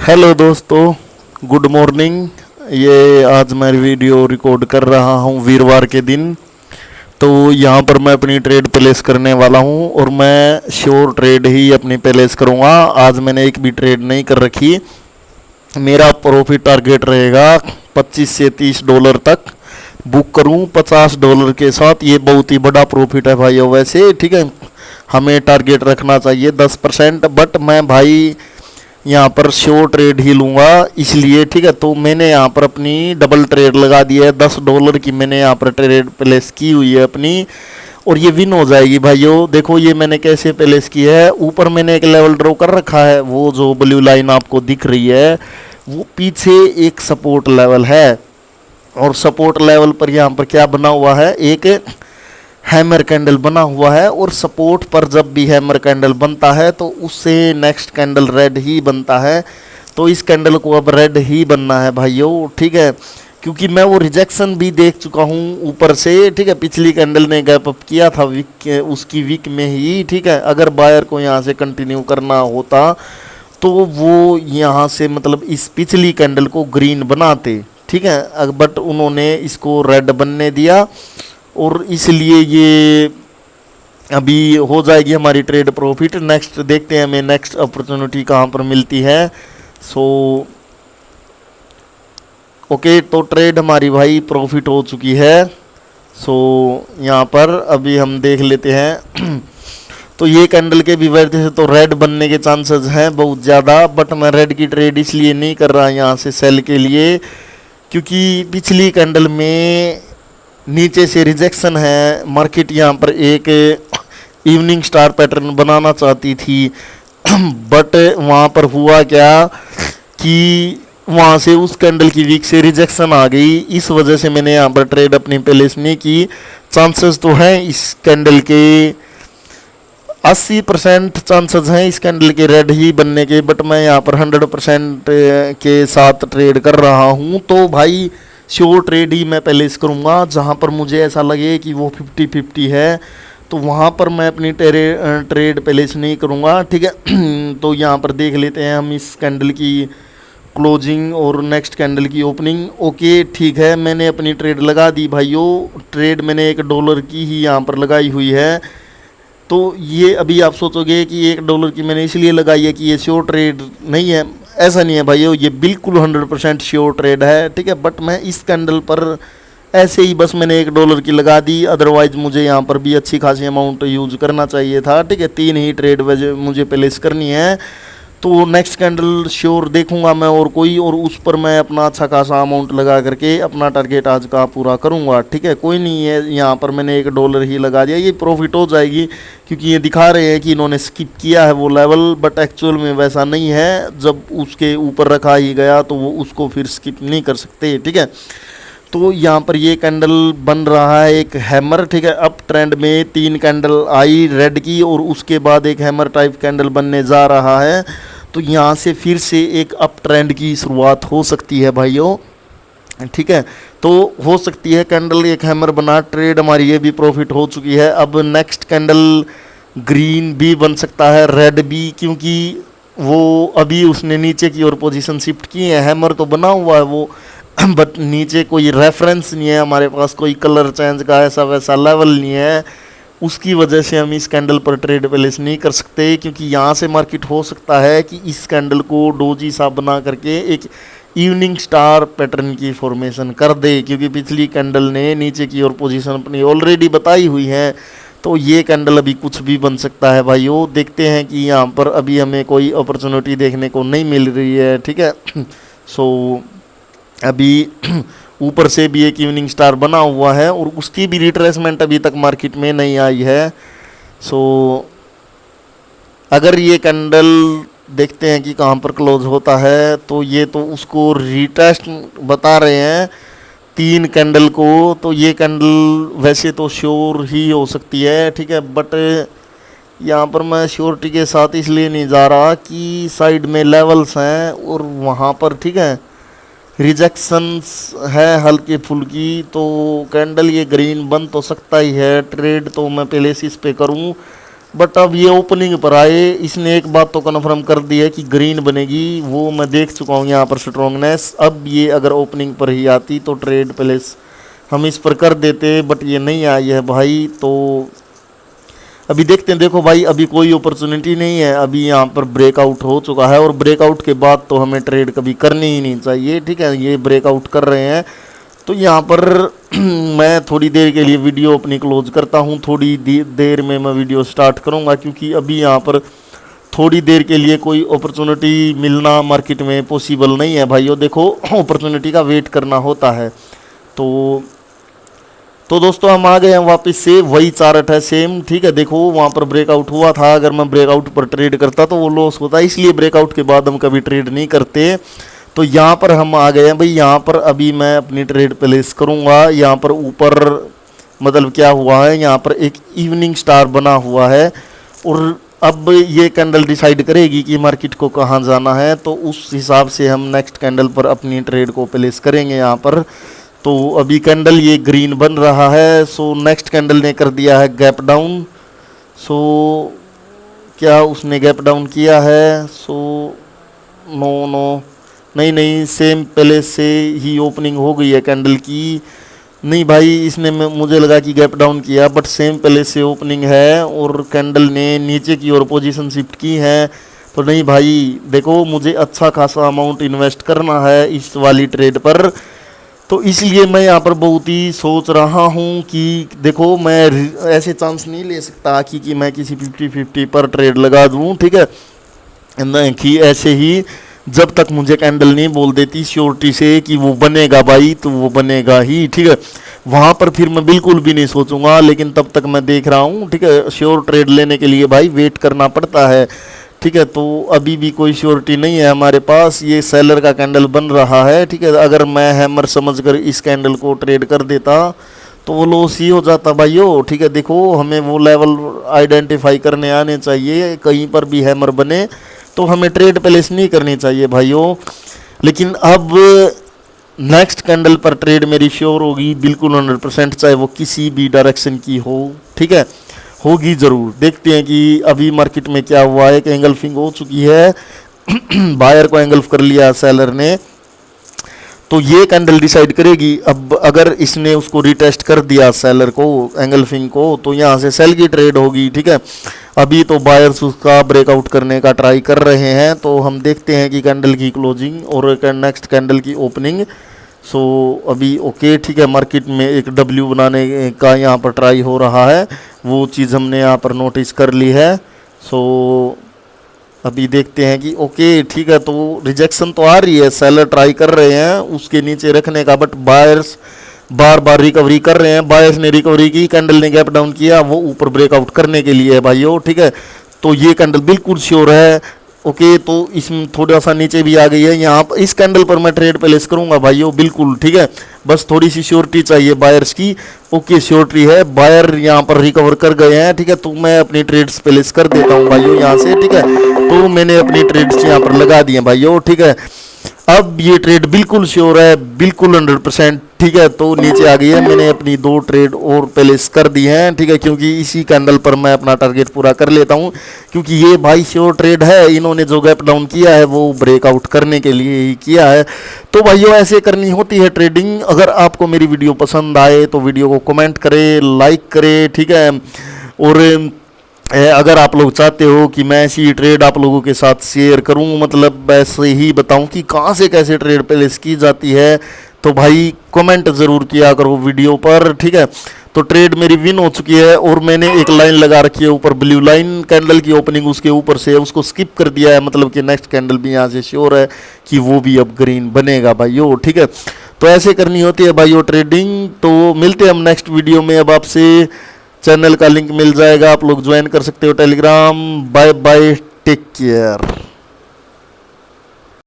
Hello दोस्तों, good morning. ये आज मैं वीडियो रिकॉर्ड कर रहा हूँ वीरवार के दिन। तो यहाँ पर मैं अपनी ट्रेड प्लेस करने वाला हूँ और मैं श्योर ट्रेड ही अपनी प्लेस करूँगा। आज मैंने एक भी ट्रेड नहीं कर रखी। मेरा प्रॉफिट टारगेट रहेगा 25 से 30 डॉलर तक बुक करूँ $50 के साथ। ये बहुत ही बड़ा प्रॉफिट है भाइयों। वैसे ठीक है, हमें टारगेट रखना चाहिए 10%, बट मैं भाई यहाँ पर श्योर ट्रेड ही लूँगा इसलिए। ठीक है, तो मैंने यहाँ पर अपनी डबल ट्रेड लगा दी है। $10 की मैंने यहाँ पर ट्रेड प्लेस की हुई है अपनी, और ये विन हो जाएगी भाइयों। देखो ये मैंने कैसे प्लेस की है। ऊपर मैंने एक लेवल ड्रॉ कर रखा है, वो जो ब्लू लाइन आपको दिख रही है वो पीछे एक सपोर्ट लेवल है। और सपोर्ट लेवल पर यहाँ पर क्या बना हुआ है, एक हैमर कैंडल बना हुआ है। और सपोर्ट पर जब भी हैमर कैंडल बनता है तो उससे नेक्स्ट कैंडल रेड ही बनता है। तो इस कैंडल को अब रेड ही बनना है भाइयों। ठीक है, क्योंकि मैं वो रिजेक्शन भी देख चुका हूँ ऊपर से। ठीक है, पिछली कैंडल ने गैप अप किया था वीक, उसकी वीक में ही। ठीक है, अगर बायर को यहाँ से कंटिन्यू करना होता तो वो यहाँ से मतलब इस पिछली कैंडल को ग्रीन बनाते। ठीक है, बट उन्होंने इसको रेड बनने दिया और इसलिए ये अभी हो जाएगी हमारी ट्रेड प्रॉफिट। नेक्स्ट देखते हैं हमें नेक्स्ट अपॉर्चुनिटी कहाँ पर मिलती है। सो ओके, तो ट्रेड हमारी भाई प्रॉफिट हो चुकी है। सो यहाँ पर अभी हम देख लेते हैं तो ये कैंडल के भी वजह से तो रेड बनने के चांसेस हैं बहुत ज़्यादा, बट मैं रेड की ट्रेड इसलिए नहीं कर रहा यहाँ से सेल के लिए, क्योंकि पिछली कैंडल में नीचे से रिजेक्शन है। मार्केट यहाँ पर एक इवनिंग स्टार पैटर्न बनाना चाहती थी बट वहाँ पर हुआ क्या कि वहाँ से उस कैंडल की वीक से रिजेक्शन आ गई। इस वजह से मैंने यहाँ पर ट्रेड अपनी प्लेस नहीं की। चांसेस तो हैं इस कैंडल के 80% चांसेस हैं इस कैंडल के रेड ही बनने के, बट मैं यहाँ पर 100% के साथ ट्रेड कर रहा हूँ। तो भाई श्योर ट्रेड ही मैं प्लेस करूँगा। जहाँ पर मुझे ऐसा लगे कि वो 50-50 है तो वहाँ पर मैं अपनी ट्रेड प्लेस नहीं करूँगा। ठीक है तो यहाँ पर देख लेते हैं हम इस कैंडल की क्लोजिंग और नेक्स्ट कैंडल की ओपनिंग। ओके ठीक है, मैंने अपनी ट्रेड लगा दी भाइयों। ट्रेड मैंने $1 की ही यहाँ पर लगाई हुई है। तो ये अभी आप सोचोगे कि $1 की मैंने इसलिए लगाई है कि ये श्योर ट्रेड नहीं है। ऐसा नहीं है भाइयों, ये बिल्कुल 100% श्योर ट्रेड है। ठीक है, बट मैं इस कैंडल पर ऐसे ही बस मैंने $1 की लगा दी। अदरवाइज मुझे यहाँ पर भी अच्छी खासी अमाउंट यूज करना चाहिए था। ठीक है, 3 ही ट्रेड मुझे प्लेस करनी है। तो नेक्स्ट कैंडल श्योर देखूंगा मैं और कोई, और उस पर मैं अपना अच्छा खासा अमाउंट लगा करके अपना टारगेट आज का पूरा करूंगा। ठीक है, कोई नहीं है, यहाँ पर मैंने $1 ही लगा दिया, ये प्रॉफिट हो जाएगी क्योंकि ये दिखा रहे हैं कि इन्होंने स्किप किया है वो लेवल, बट एक्चुअल में वैसा नहीं है। जब उसके ऊपर रखा ही गया तो वो उसको फिर स्किप नहीं कर सकते। ठीक है, तो यहाँ पर ये कैंडल बन रहा है एक हैमर। ठीक है, अप ट्रेंड में 3 कैंडल आई रेड की और उसके बाद एक हैमर टाइप कैंडल बनने जा रहा है। तो यहाँ से फिर से एक अप ट्रेंड की शुरुआत हो सकती है भाइयों। ठीक है, तो हो सकती है कैंडल एक हैमर बना। ट्रेड हमारी ये भी प्रॉफिट हो चुकी है। अब नेक्स्ट कैंडल ग्रीन भी बन सकता है, रेड भी, क्योंकि वो अभी उसने नीचे की ओर पोजीशन शिफ्ट की है। हैमर तो बना हुआ है वो बट नीचे कोई रेफरेंस नहीं है हमारे पास, कोई कलर चेंज का ऐसा वैसा लेवल नहीं है। उसकी वजह से हम इस कैंडल पर ट्रेड प्लेस नहीं कर सकते, क्योंकि यहाँ से मार्केट हो सकता है कि इस कैंडल को डोजी सा बना करके एक इवनिंग स्टार पैटर्न की फॉर्मेशन कर दे, क्योंकि पिछली कैंडल ने नीचे की ओर पोजीशन अपनी ऑलरेडी बताई हुई है। तो ये कैंडल अभी कुछ भी बन सकता है भाइयों। देखते हैं कि यहाँ पर अभी हमें कोई अपॉर्चुनिटी देखने को नहीं मिल रही है। ठीक है सो अभी ऊपर से भी एक इवनिंग स्टार बना हुआ है और उसकी भी रिट्रेसमेंट अभी तक मार्केट में नहीं आई है। सो अगर ये कैंडल देखते हैं कि कहाँ पर क्लोज होता है, तो ये तो उसको रिटेस्ट बता रहे हैं 3 कैंडल को। तो ये कैंडल वैसे तो श्योर ही हो सकती है। ठीक है, बट यहाँ पर मैं श्योरिटी के साथ इसलिए नहीं जा रहा कि साइड में लेवल्स हैं और वहाँ पर ठीक है रिजेक्शंस है हल्की फुल्की। तो कैंडल ये ग्रीन बन तो सकता ही है। ट्रेड तो मैं पहले से इस पे करूँ, बट अब ये ओपनिंग पर आए, इसने एक बात तो कन्फर्म कर दी है कि ग्रीन बनेगी, वो मैं देख चुका हूँ यहाँ पर स्ट्रॉन्गनेस। अब ये अगर ओपनिंग पर ही आती तो ट्रेड प्लेस हम इस पर कर देते, बट ये नहीं आई है भाई। तो अभी देखते हैं। देखो भाई अभी कोई अपॉर्चुनिटी नहीं है, अभी यहाँ पर ब्रेकआउट हो चुका है और ब्रेकआउट के बाद तो हमें ट्रेड कभी करनी ही नहीं चाहिए, ठीक है। ये ब्रेकआउट कर रहे हैं तो यहाँ पर मैं थोड़ी देर के लिए वीडियो अपनी क्लोज करता हूँ, थोड़ी देर में मैं वीडियो स्टार्ट करूँगा, क्योंकि अभी यहाँ पर थोड़ी देर के लिए कोई अपॉर्चुनिटी मिलना मार्केट में पॉसिबल नहीं है भाइयों। देखो अपॉर्चुनिटी का वेट करना होता है। तो दोस्तों हम आ गए हैं वापस से, वही चार्ट है सेम, ठीक है। देखो वहाँ पर ब्रेकआउट हुआ था, अगर मैं ब्रेकआउट पर ट्रेड करता तो वो लॉस होता, इसलिए ब्रेकआउट के बाद हम कभी ट्रेड नहीं करते। तो यहाँ पर हम आ गए हैं भाई, यहाँ पर अभी मैं अपनी ट्रेड प्लेस करूँगा। यहाँ पर ऊपर मतलब क्या हुआ है, यहाँ पर एक इवनिंग स्टार बना हुआ है और अब ये कैंडल डिसाइड करेगी कि मार्केट को कहाँ जाना है, तो उस हिसाब से हम नेक्स्ट कैंडल पर अपनी ट्रेड को प्लेस करेंगे यहाँ पर। तो अभी कैंडल ये ग्रीन बन रहा है, सो नेक्स्ट कैंडल ने कर दिया है गैप डाउन। सो क्या उसने गैप डाउन किया है? सो नो नहीं सेम प्लेस से ही ओपनिंग हो गई है कैंडल की। नहीं भाई इसने मुझे लगा कि गैप डाउन किया, बट सेम प्लेस से ओपनिंग है और कैंडल ने नीचे की ओर पोजीशन शिफ्ट की है। तो नहीं भाई देखो मुझे अच्छा खासा अमाउंट इन्वेस्ट करना है इस वाली ट्रेड पर, तो इसलिए मैं यहाँ पर बहुत ही सोच रहा हूँ कि देखो मैं ऐसे चांस नहीं ले सकता कि मैं किसी 50-50 पर ट्रेड लगा दूँ, ठीक है। नहीं कि ऐसे ही जब तक मुझे कैंडल नहीं बोल देती श्योरिटी से कि वो बनेगा भाई, तो वो बनेगा ही, ठीक है। वहाँ पर फिर मैं बिल्कुल भी नहीं सोचूंगा, लेकिन तब तक मैं देख रहा हूँ, ठीक है। श्योर ट्रेड लेने के लिए भाई वेट करना पड़ता है, ठीक है। तो अभी भी कोई श्योरिटी नहीं है हमारे पास। ये सेलर का कैंडल बन रहा है, ठीक है। अगर मैं हैमर समझकर इस कैंडल को ट्रेड कर देता तो वो लॉस ही हो जाता भाइयों, ठीक है। देखो हमें वो लेवल आइडेंटिफाई करने आने चाहिए, कहीं पर भी हैमर बने तो हमें ट्रेड प्लेस नहीं करनी चाहिए भाइयों। लेकिन अब नेक्स्ट कैंडल पर ट्रेड मेरी श्योर होगी बिल्कुल 100%, चाहे वो किसी भी डायरेक्शन की हो, ठीक है, होगी ज़रूर। देखते हैं कि अभी मार्केट में क्या हुआ है। कि एंगल्फिंग हो चुकी है बायर को एंगल्फ कर लिया सेलर ने, तो ये कैंडल डिसाइड करेगी। अब अगर इसने उसको रिटेस्ट कर दिया सेलर को एंगल्फिंग को, तो यहाँ से सेल की ट्रेड होगी, ठीक है। अभी तो बायर्स उसका ब्रेकआउट करने का ट्राई कर रहे हैं, तो हम देखते हैं कि कैंडल की क्लोजिंग और नेक्स्ट कैंडल की ओपनिंग। सो अभी ओके, ठीक है। मार्केट में एक डब्ल्यू बनाने का यहाँ पर ट्राई हो रहा है, वो चीज़ हमने यहाँ पर नोटिस कर ली है। सो अभी देखते हैं कि ओके ठीक है, तो रिजेक्शन तो आ रही है, सेलर ट्राई कर रहे हैं उसके नीचे रखने का, but buyers bar bar recovery कर रहे हैं। बायर्स ने रिकवरी की, कैंडल ने गैप डाउन किया, वो ऊपर ब्रेकआउट करने के लिए है भाइयों, ठीक है। तो ये कैंडल बिल्कुल श्योर है, ओके। तो इसमें थोड़ा सा नीचे भी आ गई है, यहाँ पर इस कैंडल पर मैं ट्रेड प्लेस करूंगा भाइयों बिल्कुल, ठीक है। बस थोड़ी सी श्योरिटी चाहिए बायर्स की, ओके श्योरिटी है, बायर यहाँ पर रिकवर कर गए हैं, ठीक है। तो मैं अपनी ट्रेड्स प्लेस कर देता हूँ भाइयों यहाँ से, ठीक है। तो मैंने अपनी ट्रेड्स यहाँ पर लगा दिए भाइयों, ठीक है। अब ये ट्रेड बिल्कुल श्योर है, बिल्कुल 100%, ठीक है। तो नीचे आ गई है, मैंने अपनी 2 ट्रेड और प्लेस कर दी हैं, ठीक है, क्योंकि इसी कैंडल पर मैं अपना टारगेट पूरा कर लेता हूं, क्योंकि ये भाई श्योर ट्रेड है। इन्होंने जो गैप डाउन किया है वो ब्रेकआउट करने के लिए ही किया है। तो भाइयों ऐसे करनी होती है ट्रेडिंग। अगर आपको मेरी वीडियो पसंद आए तो वीडियो को कमेंट करें, लाइक करें, ठीक है। और अगर आप लोग चाहते हो कि मैं ऐसी ट्रेड आप लोगों के साथ शेयर करूं, मतलब ऐसे ही बताऊं कि कहां से कैसे ट्रेड प्लेस की जाती है, तो भाई कमेंट ज़रूर किया करो वीडियो पर, ठीक है। तो ट्रेड मेरी विन हो चुकी है और मैंने एक लाइन लगा रखी है ऊपर, ब्लू लाइन, कैंडल की ओपनिंग उसके ऊपर से उसको स्किप कर दिया है, मतलब कि नेक्स्ट कैंडल भी यहाँ से श्योर है कि वो भी अब ग्रीन बनेगा भाइयों, ठीक है। तो ऐसे करनी होती है भाइयों ट्रेडिंग। तो मिलते हैं हम नेक्स्ट वीडियो में। अब आपसे चैनल का लिंक मिल जाएगा, आप लोग ज्वाइन कर सकते हो Telegram. Bye bye, take care.